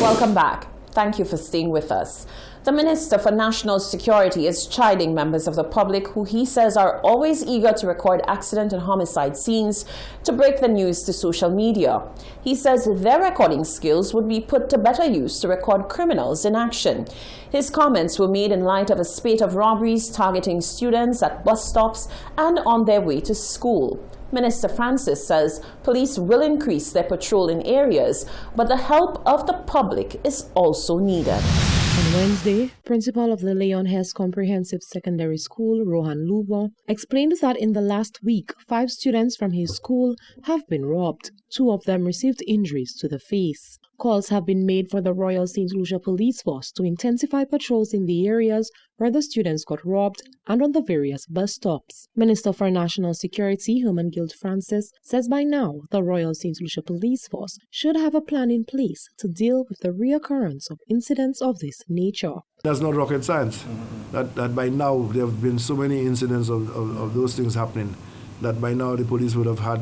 Welcome back. Thank you for staying with us. The Minister for National Security is chiding members of the public who he says are always eager to record accident and homicide scenes to break the news to social media. He says their recording skills would be put to better use to record criminals in action. His comments were made in light of a spate of robberies targeting students at bus stops and on their way to school. Minister Francis says police will increase their patrol in areas, but the help of the public is also needed. On Wednesday, Principal of the Leon Hess Comprehensive Secondary School, Rohan Luba, explained that in the last week, 5 students from his school have been robbed. 2 of them received injuries to the face. Calls have been made for the Royal St. Lucia Police Force to intensify patrols in the areas where the students got robbed and on the various bus stops. Minister for National Security, Hermangild Francis, says by now the Royal St. Lucia Police Force should have a plan in place to deal with the reoccurrence of incidents of this nature. That's not rocket science. That by now there have been so many incidents of those things happening that by now the police would have had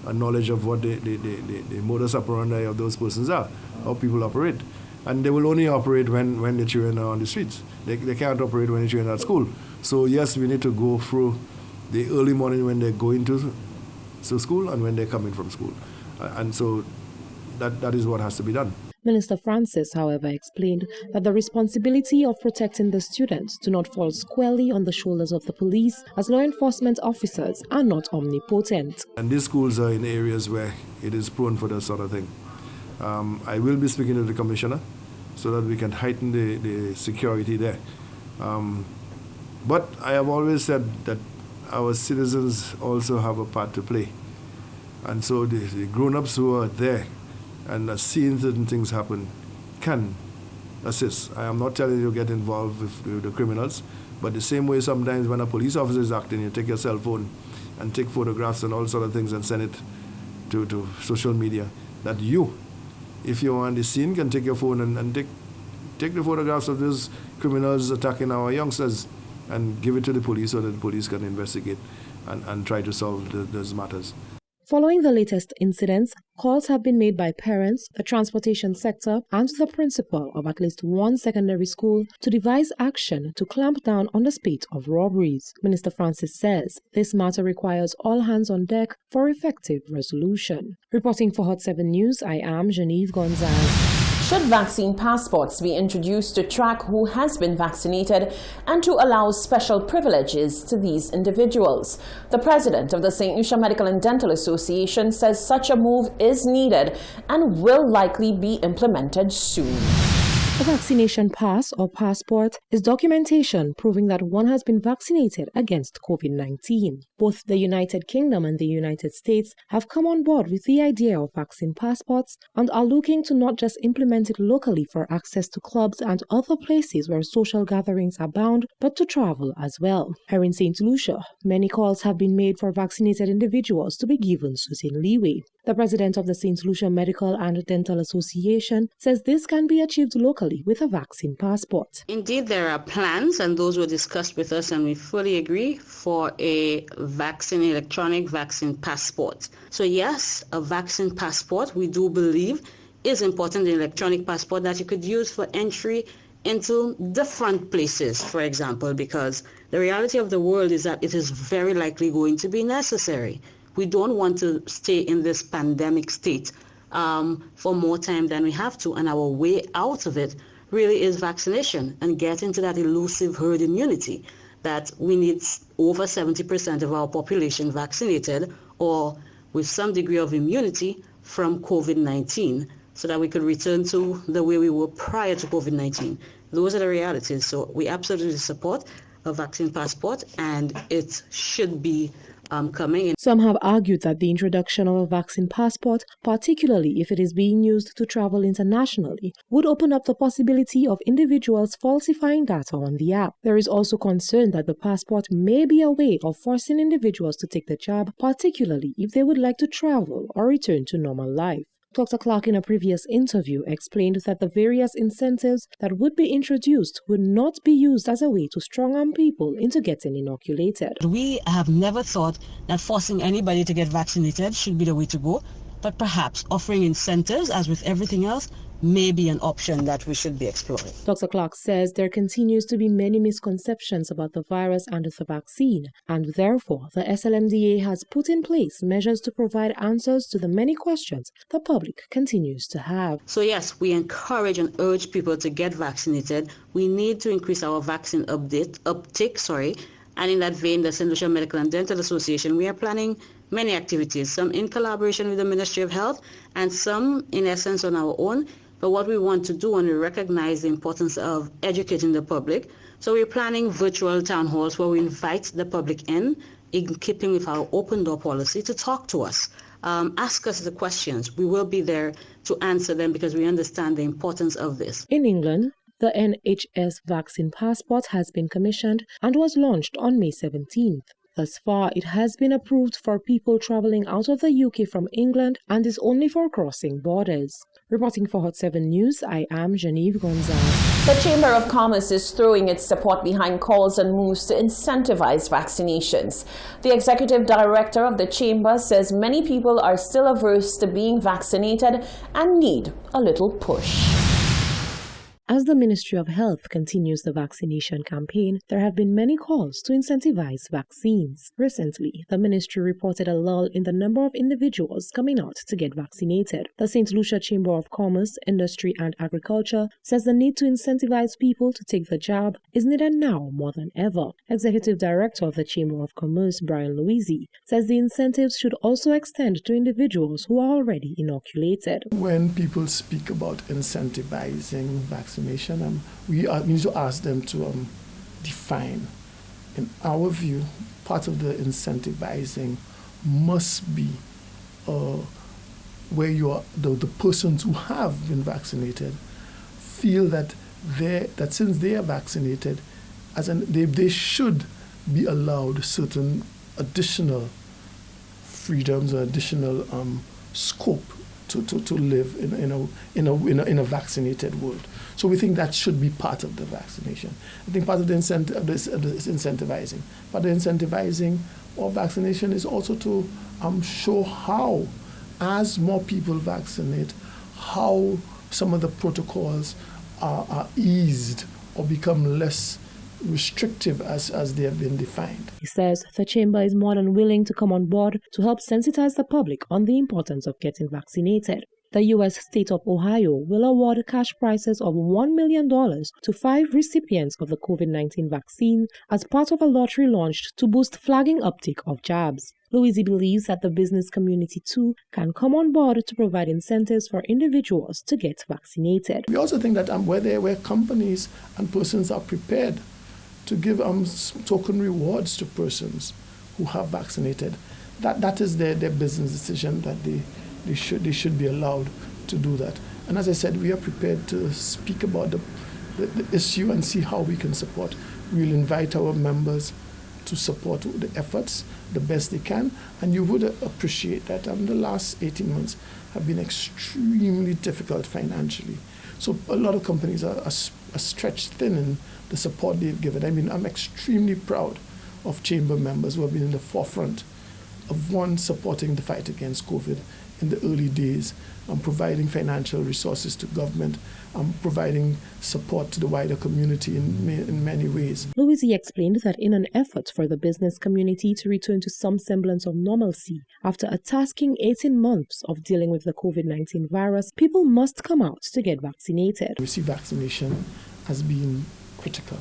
a knowledge of what the modus operandi of those persons are, how people operate. And they will only operate when the children are on the streets. They can't operate when the children are at school. So yes, we need to go through the early morning when they're going to school and when they're coming from school. And so that is what has to be done. Minister Francis, however, explained that the responsibility of protecting the students do not fall squarely on the shoulders of the police, as law enforcement officers are not omnipotent. And these schools are in areas where it is prone for that sort of thing. I will be speaking to the commissioner so that we can heighten the security there. But I have always said that our citizens also have a part to play. And so the grown-ups who are there and seeing certain things happen can assist. I am not telling you to get involved with the criminals, but the same way sometimes when a police officer is acting, you take your cell phone and take photographs and all sort of things and send it to social media, that you, if you're on the scene, can take your phone and take the photographs of those criminals attacking our youngsters and give it to the police so that the police can investigate and try to solve those matters. Following the latest incidents, calls have been made by parents, the transportation sector, and the principal of at least one secondary school to devise action to clamp down on the spate of robberies. Minister Francis says this matter requires all hands on deck for effective resolution. Reporting for Hot 7 News, I am Genevieve Gonzalez. Should vaccine passports be introduced to track who has been vaccinated and to allow special privileges to these individuals? The president of the St. Lucia Medical and Dental Association says such a move is needed and will likely be implemented soon. A vaccination pass or passport is documentation proving that one has been vaccinated against COVID-19. Both the United Kingdom and the United States have come on board with the idea of vaccine passports and are looking to not just implement it locally for access to clubs and other places where social gatherings are bound, but to travel as well. Here in St. Lucia, many calls have been made for vaccinated individuals to be given certain leeway. The president of the St. Lucia Medical and Dental Association says this can be achieved locally with a vaccine passport. Indeed, there are plans, and those were discussed with us, and we fully agree, for a electronic vaccine passport. So yes, a vaccine passport, we do believe, is important, an electronic passport that you could use for entry into different places, for example, because the reality of the world is that it is very likely going to be necessary. We don't want to stay in this pandemic state for more time than we have to, and our way out of it really is vaccination and get into that elusive herd immunity that we need over 70% of our population vaccinated or with some degree of immunity from COVID-19 so that we could return to the way we were prior to COVID-19. Those are the realities. So we absolutely support a vaccine passport, and it should be coming in. Some have argued that the introduction of a vaccine passport, particularly if it is being used to travel internationally, would open up the possibility of individuals falsifying data on the app. There is also concern that the passport may be a way of forcing individuals to take the jab, particularly if they would like to travel or return to normal life. Dr. Clark, in a previous interview, explained that the various incentives that would be introduced would not be used as a way to strong-arm people into getting inoculated. We have never thought that forcing anybody to get vaccinated should be the way to go. but perhaps offering incentives, as with everything else, may be an option that we should be exploring. Dr. Clark says there continues to be many misconceptions about the virus and the vaccine, and therefore the SLMDA has put in place measures to provide answers to the many questions the public continues to have. So yes, we encourage and urge people to get vaccinated. We need to increase our vaccine uptake. And in that vein, the St. Lucia Medical and Dental Association, we are planning many activities, some in collaboration with the Ministry of Health and some in essence on our own. But what we want to do, and we recognize the importance of educating the public, so we're planning virtual town halls where we invite the public in keeping with our open door policy, to talk to us, ask us the questions. We will be there to answer them because we understand the importance of this. In England, the NHS vaccine passport has been commissioned and was launched on May 17th. Thus far, it has been approved for people travelling out of the UK from England and is only for crossing borders. Reporting for Hot 7 News, I am Genevieve Gonzalez. The Chamber of Commerce is throwing its support behind calls and moves to incentivize vaccinations. The executive director of the chamber says many people are still averse to being vaccinated and need a little push. As the Ministry of Health continues the vaccination campaign, there have been many calls to incentivize vaccines. Recently, the ministry reported a lull in the number of individuals coming out to get vaccinated. The St. Lucia Chamber of Commerce, Industry and Agriculture says the need to incentivize people to take the jab is needed now more than ever. Executive Director of the Chamber of Commerce, Brian Louisi, says the incentives should also extend to individuals who are already inoculated. When people speak about incentivizing vaccination, we need to ask them to define. In our view, part of the incentivizing must be where the persons who have been vaccinated feel that since they are vaccinated, they should be allowed certain additional freedoms or additional scope to live in a vaccinated world. So we think that should be part of the vaccination. I think part of the incentivizing. But the incentivizing of vaccination is also to show how, as more people vaccinate, how some of the protocols are eased or become less restrictive as they have been defined. He says the chamber is more than willing to come on board to help sensitize the public on the importance of getting vaccinated. The U.S. state of Ohio will award cash prizes of $1 million to 5 recipients of the COVID-19 vaccine as part of a lottery launched to boost flagging uptake of jabs. Louisi believes that the business community too can come on board to provide incentives for individuals to get vaccinated. We also think that where companies and persons are prepared to give token rewards to persons who have vaccinated, that is their business decision, that they should be allowed to do that. And as I said, we are prepared to speak about the issue and see how we can support. We'll invite our members to support the efforts the best they can, and you would appreciate that the last 18 months have been extremely difficult financially. So a lot of companies are stretched thin in the support they've given. I mean, I'm extremely proud of chamber members who have been in the forefront of supporting the fight against COVID in the early days, providing financial resources to government, providing support to the wider community in many ways. Louisi explained that in an effort for the business community to return to some semblance of normalcy after a tasking 18 months of dealing with the COVID-19 virus, people must come out to get vaccinated. We see vaccination as being critical.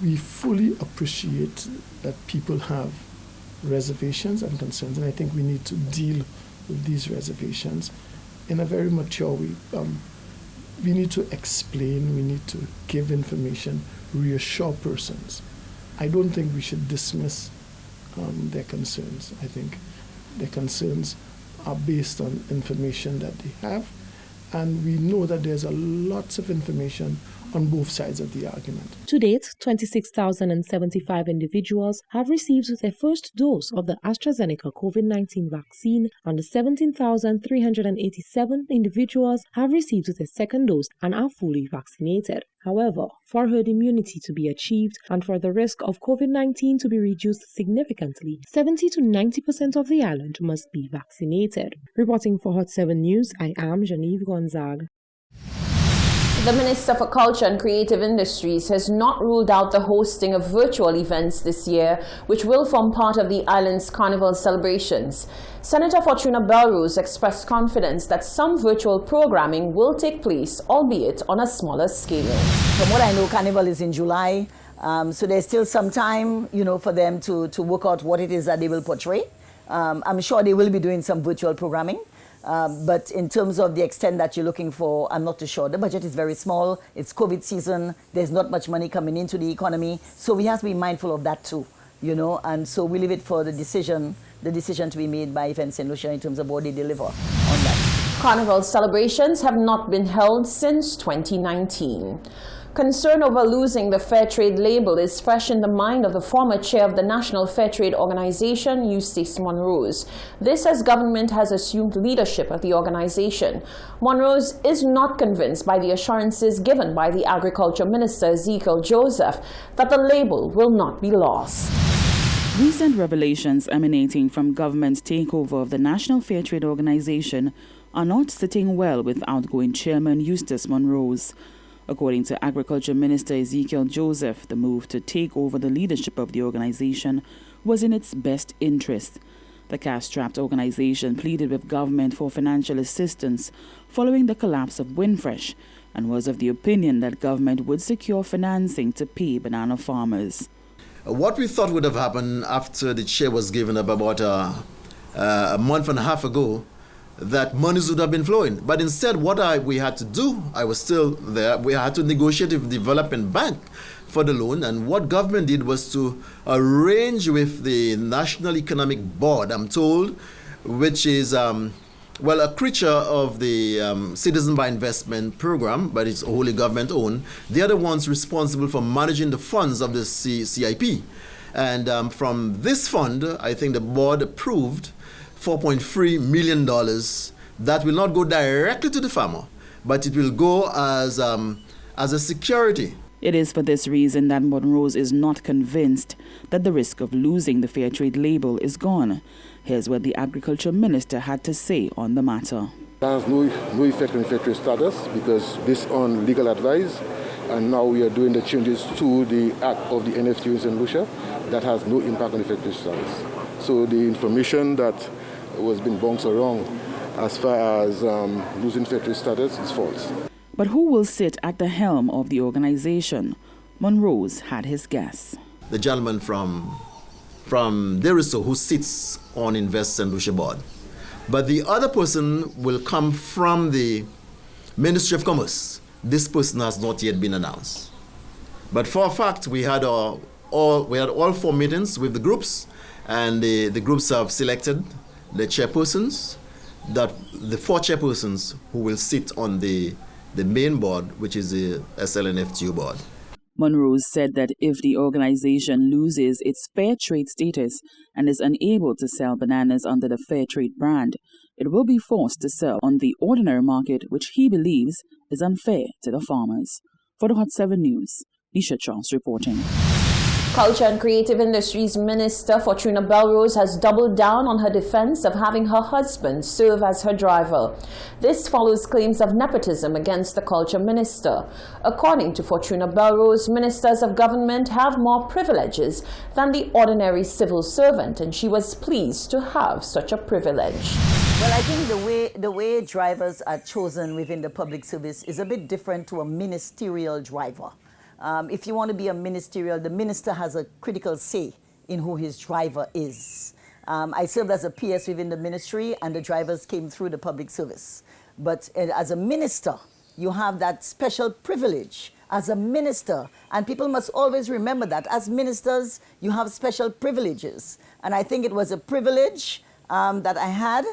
We fully appreciate that people have reservations and concerns, and I think we need to deal with these reservations in a very mature way. We need to explain, we need to give information, reassure persons. I don't think we should dismiss their concerns. I think their concerns are based on information that they have, and we know that there's lots of information on both sides of the argument. To date, 26,075 individuals have received their first dose of the AstraZeneca COVID-19 vaccine, and 17,387 individuals have received their second dose and are fully vaccinated. However, for herd immunity to be achieved and for the risk of COVID-19 to be reduced significantly, 70 to 90% of the island must be vaccinated. Reporting for Hot 7 News, I am Genevieve Gonzague. The Minister for Culture and Creative Industries has not ruled out the hosting of virtual events this year, which will form part of the island's carnival celebrations. Senator Fortuna Belrose expressed confidence that some virtual programming will take place, albeit on a smaller scale. From what I know, Carnival is in July, so there's still some time, for them to work out what it is that they will portray. I'm sure they will be doing some virtual programming. But in terms of the extent that you're looking for, I'm not too sure. The budget is very small. It's COVID season. There's not much money coming into the economy. So we have to be mindful of that too, and so we leave it for the decision to be made by Events St. Lucia in terms of what they deliver on that. Carnival celebrations have not been held since 2019. Concern over losing the Fair Trade label is fresh in the mind of the former chair of the National Fair Trade Organization, Eustace Monrose. This as government has assumed leadership of the organization. Monrose is not convinced by the assurances given by the Agriculture Minister, Ezekiel Joseph, that the label will not be lost. Recent revelations emanating from government's takeover of the National Fair Trade Organization are not sitting well with outgoing chairman Eustace Monrose. According to Agriculture Minister Ezekiel Joseph, the move to take over the leadership of the organization was in its best interest. The cash-strapped organization pleaded with government for financial assistance following the collapse of Windfresh and was of the opinion that government would secure financing to pay banana farmers. What we thought would have happened after the chair was given up about a month and a half ago, that monies would have been flowing. But instead, what we had to do, I was still there, we had to negotiate with the Development Bank for the loan. And what government did was to arrange with the National Economic Board, I'm told, which is, a creature of the Citizen by Investment program, but it's wholly government owned. They are the ones responsible for managing the funds of the CIP. And from this fund, I think the board approved $4.3 million that will not go directly to the farmer, but it will go as a security. It is for this reason that Monrose is not convinced that the risk of losing the Fair Trade label is gone. Here's what the Agriculture Minister had to say on the matter. There has no effect on fair trade status because based on legal advice, and now we are doing the changes to the Act of the NFTU in St. Lucia, that has no impact on the fair trade status. So the information that was being bounced around as far as losing fair trade status is false. But who will sit at the helm of the organization? Monrose had his guess. The gentleman from Deriso who sits on Invest St. Lucia board. But the other person will come from the Ministry of Commerce. This person has not yet been announced. But for a fact, we had all 4 meetings with the groups, and the groups have selected the chairpersons, the 4 chairpersons who will sit on the main board, which is the SLNFTU board. Monrose said that if the organization loses its fair trade status and is unable to sell bananas under the Fair Trade brand, it will be forced to sell on the ordinary market, which he believes is unfair to the farmers. For the Hot 7 News, Nisha Charles reporting. Culture and Creative Industries Minister Fortuna Belrose has doubled down on her defense of having her husband serve as her driver. This follows claims of nepotism against the Culture Minister. According to Fortuna Belrose, ministers of government have more privileges than the ordinary civil servant, and she was pleased to have such a privilege. Well, I think the way drivers are chosen within the public service is a bit different to a ministerial driver. If you want to be a ministerial, the minister has a critical say in who his driver is. I served as a PS within the ministry, and the drivers came through the public service. But as a minister, you have that special privilege as a minister. And people must always remember that. As ministers, you have special privileges. And I think it was a privilege that I had,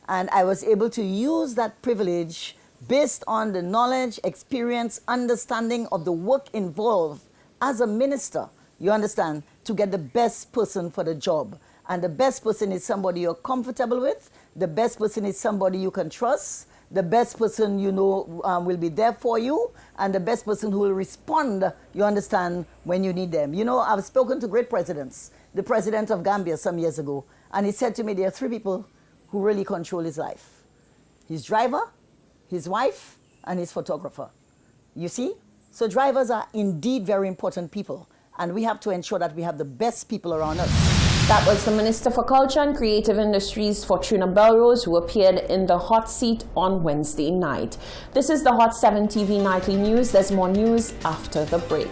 and I was able to use that privilege based on the knowledge, experience, understanding of the work involved as a minister, you understand, to get the best person for the job. And the best person is somebody you're comfortable with. The best person is somebody you can trust. The best person you know will be there for you. And the best person who will respond, you understand, when you need them. You know, I've spoken to great presidents. The president of Gambia some years ago. And he said to me, there are 3 people who really control his life. His driver, his wife, and his photographer. You see? So drivers are indeed very important people. And we have to ensure that we have the best people around us. That was the Minister for Culture and Creative Industries, Fortuna Belrose, who appeared in the hot seat on Wednesday night. This is the Hot 7 TV Nightly News. There's more news after the break.